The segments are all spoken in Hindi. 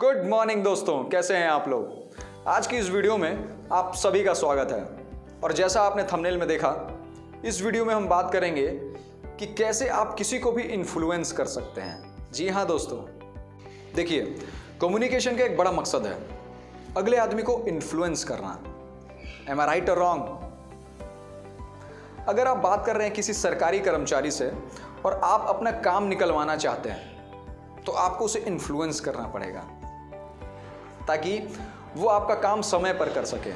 गुड मॉर्निंग दोस्तों, कैसे हैं आप लोग। आज की इस वीडियो में आप सभी का स्वागत है। और जैसा आपने थंबनेल में देखा, इस वीडियो में हम बात करेंगे कि कैसे आप किसी को भी इन्फ्लुएंस कर सकते हैं। जी हाँ दोस्तों, देखिए, कम्युनिकेशन का एक बड़ा मकसद है अगले आदमी को इन्फ्लुएंस करना। एम आई राइट और रॉन्ग? अगर आप बात कर रहे हैं किसी सरकारी कर्मचारी से और आप अपना काम निकलवाना चाहते हैं तो आपको उसे इन्फ्लुएंस करना पड़ेगा ताकि वो आपका काम समय पर कर सके।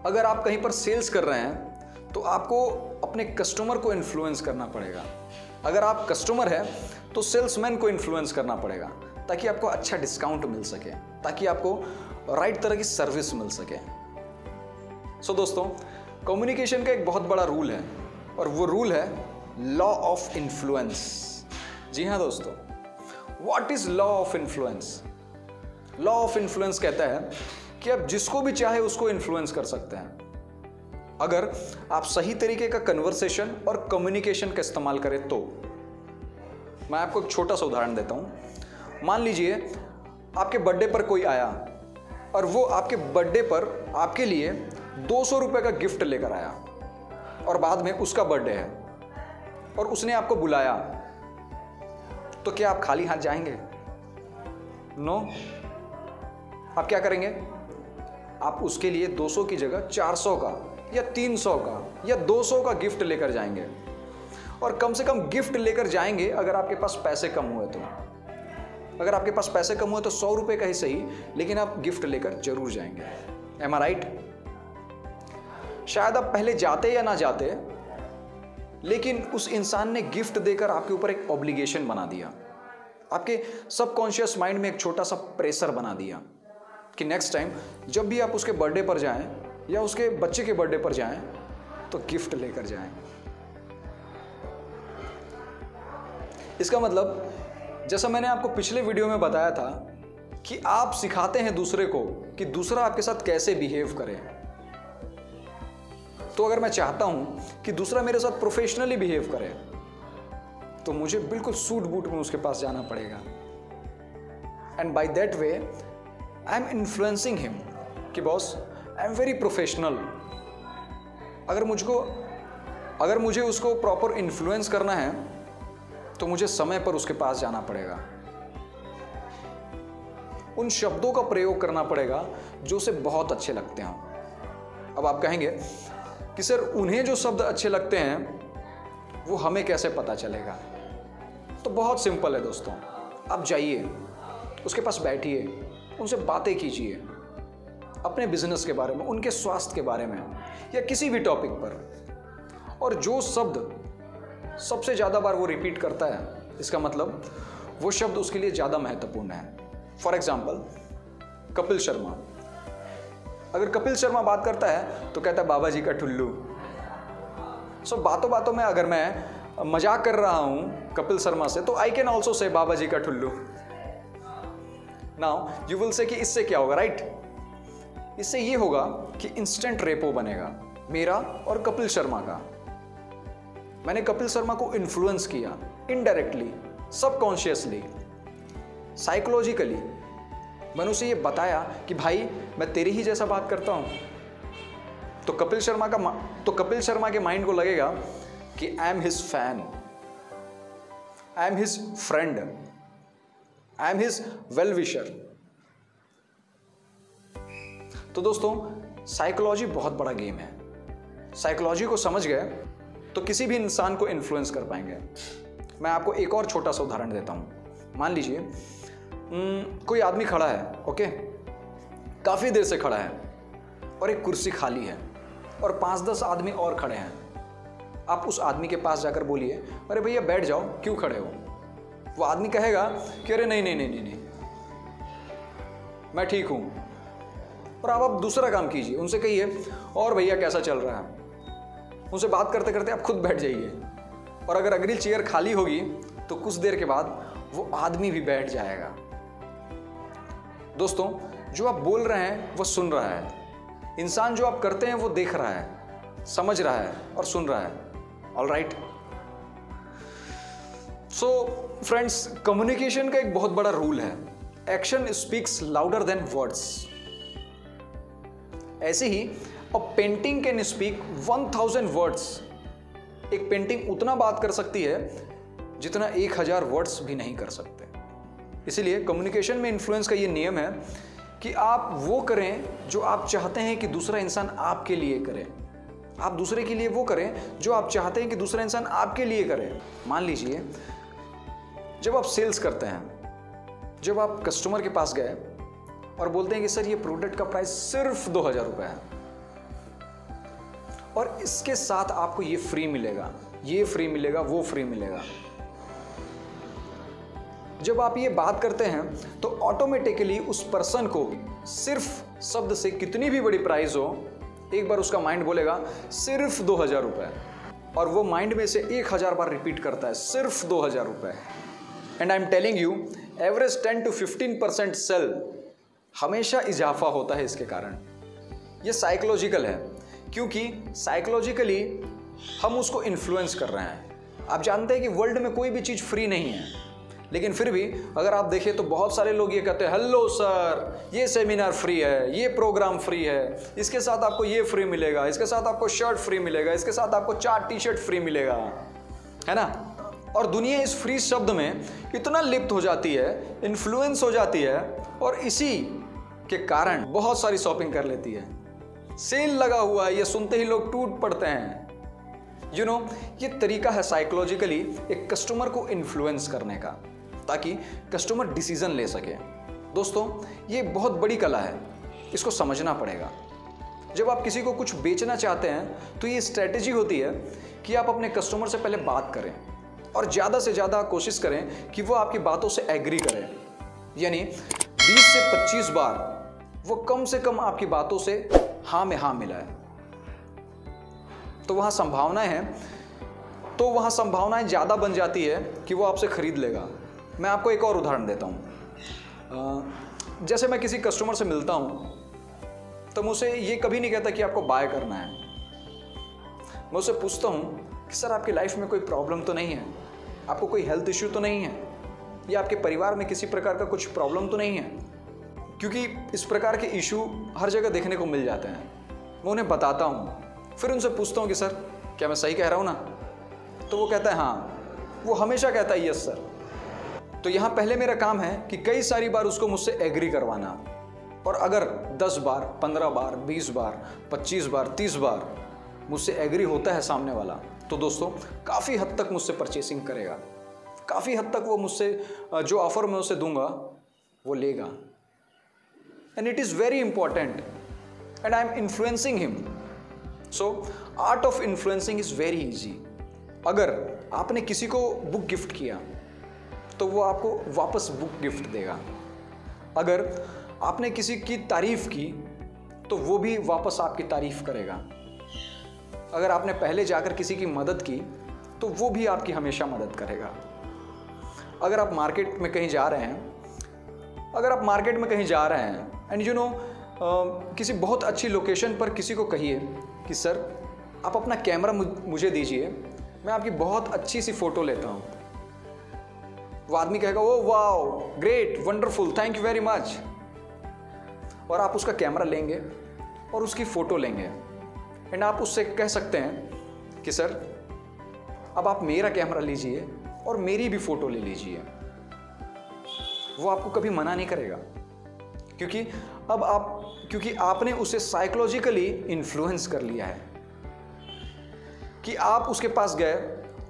अगर आप कहीं पर सेल्स कर रहे हैं तो आपको अपने कस्टमर को इन्फ्लुएंस करना पड़ेगा। अगर आप कस्टमर हैं तो सेल्समैन को इन्फ्लुएंस करना पड़ेगा ताकि आपको अच्छा डिस्काउंट मिल सके, ताकि आपको राइट तरह की सर्विस मिल सके। सो दोस्तों, कम्युनिकेशन का एक बहुत बड़ा रूल है और वो रूल है लॉ ऑफ इन्फ्लुएंस। जी हाँ दोस्तों, what is law of influence? Law of influence कहता है कि आप जिसको भी चाहे उसको इन्फ्लुएंस कर सकते हैं अगर आप सही तरीके का कन्वर्सेशन और कम्युनिकेशन का इस्तेमाल करें तो। मैं आपको एक छोटा सा उदाहरण देता हूं। मान लीजिए आपके बर्थडे पर कोई आया और वो आपके बर्थडे पर आपके लिए 200 रुपए का गिफ्ट लेकर आया और बाद में उसका बर्थडे है और उसने आपको बुलाया, तो क्या आप खाली हाथ जाएंगे? नो। आप क्या करेंगे? आप उसके लिए 200 की जगह 400 का या 300 का या 200 का गिफ्ट लेकर जाएंगे। और कम से कम गिफ्ट लेकर जाएंगे अगर आपके पास पैसे कम हुए तो। अगर आपके पास पैसे कम हुए तो 100 रुपए का ही सही, लेकिन आप गिफ्ट लेकर जरूर जाएंगे। एम आई राइट? शायद आप पहले जाते या ना जाते, लेकिन उस इंसान ने गिफ्ट देकर आपके ऊपर एक ऑब्लिगेशन बना दिया, आपके सबकॉन्शियस माइंड में एक छोटा सा प्रेशर बना दिया कि नेक्स्ट टाइम जब भी आप उसके बर्थडे पर जाएं या उसके बच्चे के बर्थडे पर जाएं तो गिफ्ट लेकर जाएं। इसका मतलब, जैसा मैंने आपको पिछले वीडियो में बताया था कि आप सिखाते हैं दूसरे को कि दूसरा आपके साथ कैसे बिहेव करे। तो अगर मैं चाहता हूं कि दूसरा मेरे साथ प्रोफेशनली बिहेव करे तो मुझे बिल्कुल सूट बूट में उसके पास जाना पड़ेगा। And by that way I am influencing him कि boss, I am very professional. अगर मुझे उसको प्रॉपर इन्फ्लुएंस करना है तो मुझे समय पर उसके पास जाना पड़ेगा, उन शब्दों का प्रयोग करना पड़ेगा जो उसे बहुत अच्छे लगते हैं। अब आप कहेंगे कि सर, उन्हें जो शब्द अच्छे लगते हैं वो हमें कैसे पता चलेगा? तो बहुत सिंपल है दोस्तों। आप जाइए, उसके पास बैठिए, उनसे बातें कीजिए अपने बिजनेस के बारे में, उनके स्वास्थ्य के बारे में या किसी भी टॉपिक पर। और जो शब्द सबसे ज़्यादा बार वो रिपीट करता है, इसका मतलब वो शब्द उसके लिए ज़्यादा महत्वपूर्ण है। For example, Kapil Sharma. अगर कपिल शर्मा बात करता है तो कहता है बाबा जी का ठुल्लू। सो बातों बातों में अगर मैं मजाक कर रहा हूं कपिल शर्मा से तो आई कैन ऑल्सो से बाबा जी का ठुल्लू। नाउ यू विल से कि इससे क्या होगा, राइट? इससे ये होगा कि इंस्टेंट रेपो बनेगा मेरा और कपिल शर्मा का। मैंने कपिल शर्मा को इन्फ्लुएंस किया इनडायरेक्टली, सबकॉन्शियसली, साइकोलॉजिकली। मैंने उसे ये बताया कि भाई, मैं तेरी ही जैसा बात करता हूं। तो कपिल शर्मा के माइंड को लगेगा कि I am his fan, I am his friend, I am his well wisher. तो दोस्तों, साइकोलॉजी बहुत बड़ा गेम है। साइकोलॉजी को समझ गए तो किसी भी इंसान को इन्फ्लुएंस कर पाएंगे। मैं आपको एक और छोटा सा उदाहरण देता हूं। मान लीजिए कोई आदमी खड़ा है, ओके, काफी देर से खड़ा है और एक कुर्सी खाली है और 5-10 आदमी और खड़े हैं। आप उस आदमी के पास जाकर बोलिए, अरे भैया बैठ जाओ, क्यों खड़े हो? वो आदमी कहेगा कि अरे नहीं नहीं नहीं नहीं नहीं, मैं ठीक हूं। और आप दूसरा काम कीजिए, उनसे कहिए, और भैया कैसा चल रहा है? उनसे बात करते करते आप खुद बैठ जाइए। और अगर अगली चेयर खाली होगी तो कुछ देर के बाद वो आदमी भी बैठ जाएगा। दोस्तों, जो आप बोल रहे हैं वो सुन रहा है, इंसान जो आप करते हैं वो देख रहा है, समझ रहा है और सुन रहा है। All right? So friends, communication का एक बहुत बड़ा रूल है action speaks louder than words. ऐसे ही a painting can speak 1000 words. एक पेंटिंग उतना बात कर सकती है जितना 1000 वर्ड्स भी नहीं कर सकते। इसीलिए कम्युनिकेशन में इन्फ्लुएंस का ये नियम है कि आप वो करें जो आप चाहते हैं कि दूसरा इंसान आपके लिए करे। आप दूसरे के लिए वो करें जो आप चाहते हैं कि दूसरा इंसान आपके लिए करे। मान लीजिए जब आप सेल्स करते हैं, जब आप कस्टमर के पास गए और बोलते हैं कि सर ये प्रोडक्ट का प्राइस सिर्फ 2000 रुपये है और इसके साथ आपको ये फ्री मिलेगा, ये फ्री मिलेगा, वो फ्री मिलेगा। जब आप ये बात करते हैं तो ऑटोमेटिकली उस पर्सन को सिर्फ शब्द से कितनी भी बड़ी प्राइस हो, एक बार उसका माइंड बोलेगा सिर्फ 2000 रुपये, और वो माइंड में से 1000 बार रिपीट करता है सिर्फ 2000 रुपये। And I am telling you, average 10 to 15% sale हमेशा इजाफा होता है इसके कारण। ये साइकोलॉजिकल है, क्योंकि साइकोलॉजिकली हम उसको इन्फ्लुएंस कर रहे हैं। आप जानते हैं कि वर्ल्ड में कोई भी चीज़ फ्री नहीं है, लेकिन फिर भी अगर आप देखें तो बहुत सारे लोग ये कहते हैं हेलो सर, ये सेमिनार फ्री है, ये प्रोग्राम फ्री है, इसके साथ आपको ये फ्री मिलेगा, इसके साथ आपको शर्ट फ्री मिलेगा, इसके साथ आपको 4 टी-शर्ट फ्री मिलेगा, है ना। और दुनिया इस फ्री शब्द में इतना लिप्त हो जाती है, इन्फ्लुएंस हो जाती है, और इसी के कारण बहुत सारी शॉपिंग कर लेती है। सेल लगा हुआ है, ये सुनते ही लोग टूट पड़ते हैं। यू नो, ये तरीका है साइकोलॉजिकली एक कस्टमर को इन्फ्लुएंस करने का, ताकि कस्टमर डिसीजन ले सके। दोस्तों, ये बहुत बड़ी कला है, इसको समझना पड़ेगा। जब आप किसी को कुछ बेचना चाहते हैं तो ये स्ट्रेटेजी होती है कि आप अपने कस्टमर से पहले बात करें और ज़्यादा से ज़्यादा कोशिश करें कि वो आपकी बातों से एग्री करें। यानी 20 से 25 बार वो कम से कम आपकी बातों से हाँ में हाँ मिलाए, तो वहाँ संभावनाएं ज़्यादा बन जाती है कि वो आपसे खरीद लेगा। मैं आपको एक और उदाहरण देता हूँ। जैसे मैं किसी कस्टमर से मिलता हूँ तो मुझसे ये कभी नहीं कहता कि आपको बाय करना है। मैं उससे पूछता हूँ कि सर आपकी लाइफ में कोई प्रॉब्लम तो नहीं है, आपको कोई हेल्थ इश्यू तो नहीं है, या आपके परिवार में किसी प्रकार का कुछ प्रॉब्लम तो नहीं है, क्योंकि इस प्रकार के इशू हर जगह देखने को मिल जाते हैं। मैं उन्हें बताता हूँ, फिर उनसे पूछता हूँ कि सर क्या मैं सही कह रहा हूँ ना? तो वो कहता है हाँ। वो हमेशा कहता है यस सर। तो यहाँ पहले मेरा काम है कि कई सारी बार उसको मुझसे एग्री करवाना, और अगर 10 बार, 15 बार, 20 बार, 25 बार, 30 बार मुझसे एग्री होता है सामने वाला, तो दोस्तों काफ़ी हद तक मुझसे परचेसिंग करेगा, काफ़ी हद तक वो मुझसे जो ऑफर मैं उसे दूंगा वो लेगा। And it is very important and I am influencing him. So art of influencing is very easy. अगर आपने किसी को बुक गिफ्ट किया तो वो आपको वापस बुक गिफ्ट देगा। अगर आपने किसी की तारीफ की तो वो भी वापस आपकी तारीफ करेगा। अगर आपने पहले जाकर किसी की मदद की तो वो भी आपकी हमेशा मदद करेगा। अगर आप मार्केट में कहीं जा रहे हैं, एंड यू नो किसी बहुत अच्छी लोकेशन पर किसी को कहिए कि सर आप अपना कैमरा मुझे दीजिए, मैं आपकी बहुत अच्छी सी फ़ोटो लेता हूँ। वो आदमी कहेगा oh wow, great, wonderful, thank you very much. और आप उसका कैमरा लेंगे और उसकी फ़ोटो लेंगे, एंड आप उससे कह सकते हैं कि सर अब आप मेरा कैमरा लीजिए और मेरी भी फ़ोटो ले लीजिए। वो आपको कभी मना नहीं करेगा, क्योंकि आपने उसे साइकोलॉजिकली इन्फ्लुएंस कर लिया है। कि आप उसके पास गए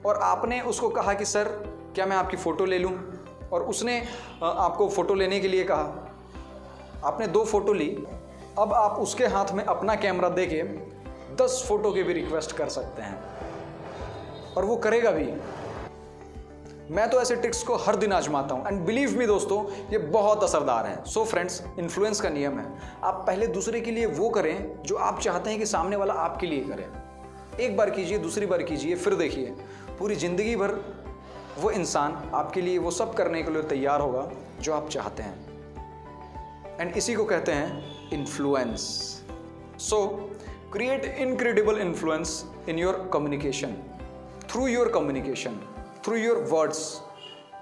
और आपने उसको कहा कि सर क्या मैं आपकी फ़ोटो ले लूँ, और उसने आपको फ़ोटो लेने के लिए कहा। आपने 2 फ़ोटो ली, अब आप उसके हाथ में अपना कैमरा देके 10 फ़ोटो की भी रिक्वेस्ट कर सकते हैं, और वो करेगा भी। मैं तो ऐसे ट्रिक्स को हर दिन आजमाता हूँ, एंड बिलीव मी दोस्तों, ये बहुत असरदार है। सो फ्रेंड्स, इन्फ्लुएंस का नियम है, आप पहले दूसरे के लिए वो करें जो आप चाहते हैं कि सामने वाला आपके लिए करे। एक बार कीजिए, दूसरी बार कीजिए, फिर देखिए पूरी ज़िंदगी भर वो इंसान आपके लिए वो सब करने के लिए तैयार होगा जो आप चाहते हैं। एंड इसी को कहते हैं influence. So create incredible influence in your communication, through your words,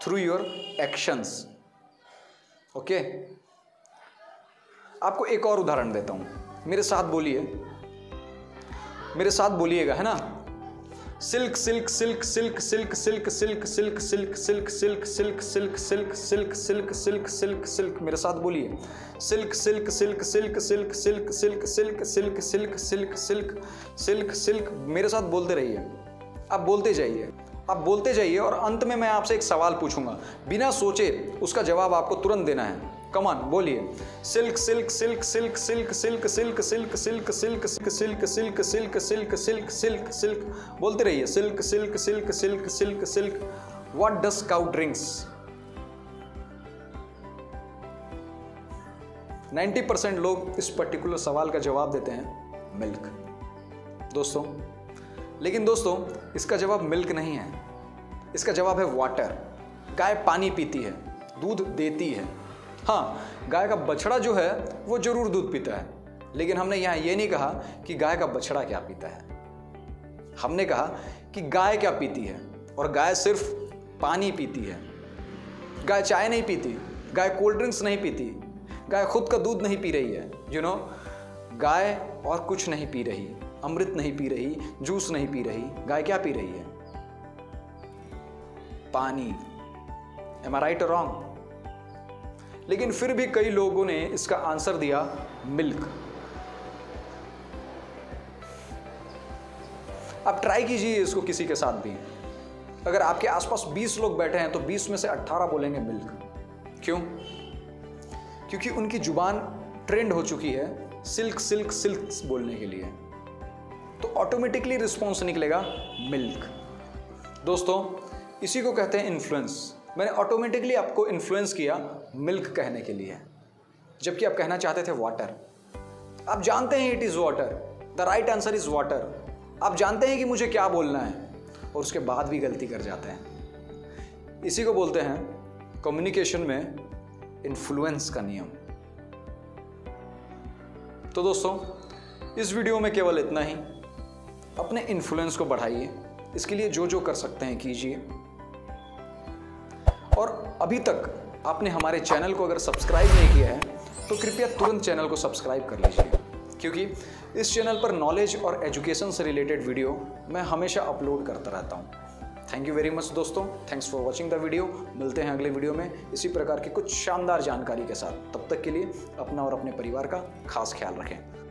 through your actions. Okay, आपको एक और उदाहरण देता हूं, मेरे साथ बोलिए, मेरे साथ बोलिएगा, है ना। Silk silk silk silk silk silk silk silk silk silk silk silk silk silk silk silk silk silk silk, मेरे साथ बोलिए, silk silk silk silk silk silk silk silk silk silk silk silk silk silk, मेरे साथ बोलते रहिए, आप बोलते जाइए, आप बोलते जाइए, और अंत में मैं आपसे एक सवाल पूछूंगा, बिना सोचे उसका जवाब आपको तुरंत देना है। कम ऑन, बोलिए, silk silk silk silk silk silk silk silk silk silk silk silk silk silk silk silk silk, बोलते रहिए, silk silk silk silk silk silk. What does cow drinks? 90% लोग इस पर्टिकुलर सवाल का जवाब देते हैं मिल्क दोस्तों। लेकिन दोस्तों, इसका जवाब मिल्क नहीं है, इसका जवाब है वाटर। गाय पानी पीती है, दूध देती है। हाँ, गाय का बछड़ा जो है वो जरूर दूध पीता है, लेकिन हमने यहाँ ये नहीं कहा कि गाय का बछड़ा क्या पीता है, हमने कहा कि गाय क्या पीती है, और गाय सिर्फ पानी पीती है। गाय चाय नहीं पीती, गाय कोल्ड ड्रिंक्स नहीं पीती, गाय खुद का दूध नहीं पी रही है, यू नो। गाय और कुछ नहीं पी रही, अमृत नहीं पी रही, जूस नहीं पी रही, गाय क्या पी रही है? पानी। एम आई राइट और रॉन्ग? लेकिन फिर भी कई लोगों ने इसका आंसर दिया मिल्क। आप ट्राई कीजिए इसको किसी के साथ भी। अगर आपके आसपास 20 लोग बैठे हैं तो 20 में से 18 बोलेंगे मिल्क। क्यों? क्योंकि उनकी जुबान ट्रेंड हो चुकी है सिल्क सिल्क सिल्क बोलने के लिए, तो ऑटोमेटिकली रिस्पॉन्स निकलेगा मिल्क। दोस्तों, इसी को कहते हैं इन्फ्लुएंस। मैंने ऑटोमेटिकली आपको इन्फ्लुएंस किया मिल्क कहने के लिए, जबकि आप कहना चाहते थे वाटर। आप जानते हैं it is water, the right answer is water. आप जानते हैं कि मुझे क्या बोलना है, और उसके बाद भी गलती कर जाते हैं। इसी को बोलते हैं कम्युनिकेशन में इन्फ्लुएंस का नियम। तो दोस्तों, इस वीडियो में केवल इतना ही। अपने इन्फ्लुएंस को बढ़ाइए, इसके लिए जो जो कर सकते हैं कीजिए। और अभी तक आपने हमारे चैनल को अगर सब्सक्राइब नहीं किया है तो कृपया तुरंत चैनल को सब्सक्राइब कर लीजिए, क्योंकि इस चैनल पर नॉलेज और एजुकेशन से रिलेटेड वीडियो मैं हमेशा अपलोड करता रहता हूँ। थैंक यू वेरी मच दोस्तों, thanks for watching the video. मिलते हैं अगले वीडियो में इसी प्रकार की कुछ शानदार जानकारी के साथ। तब तक के लिए अपना और अपने परिवार का खास ख्याल रखें।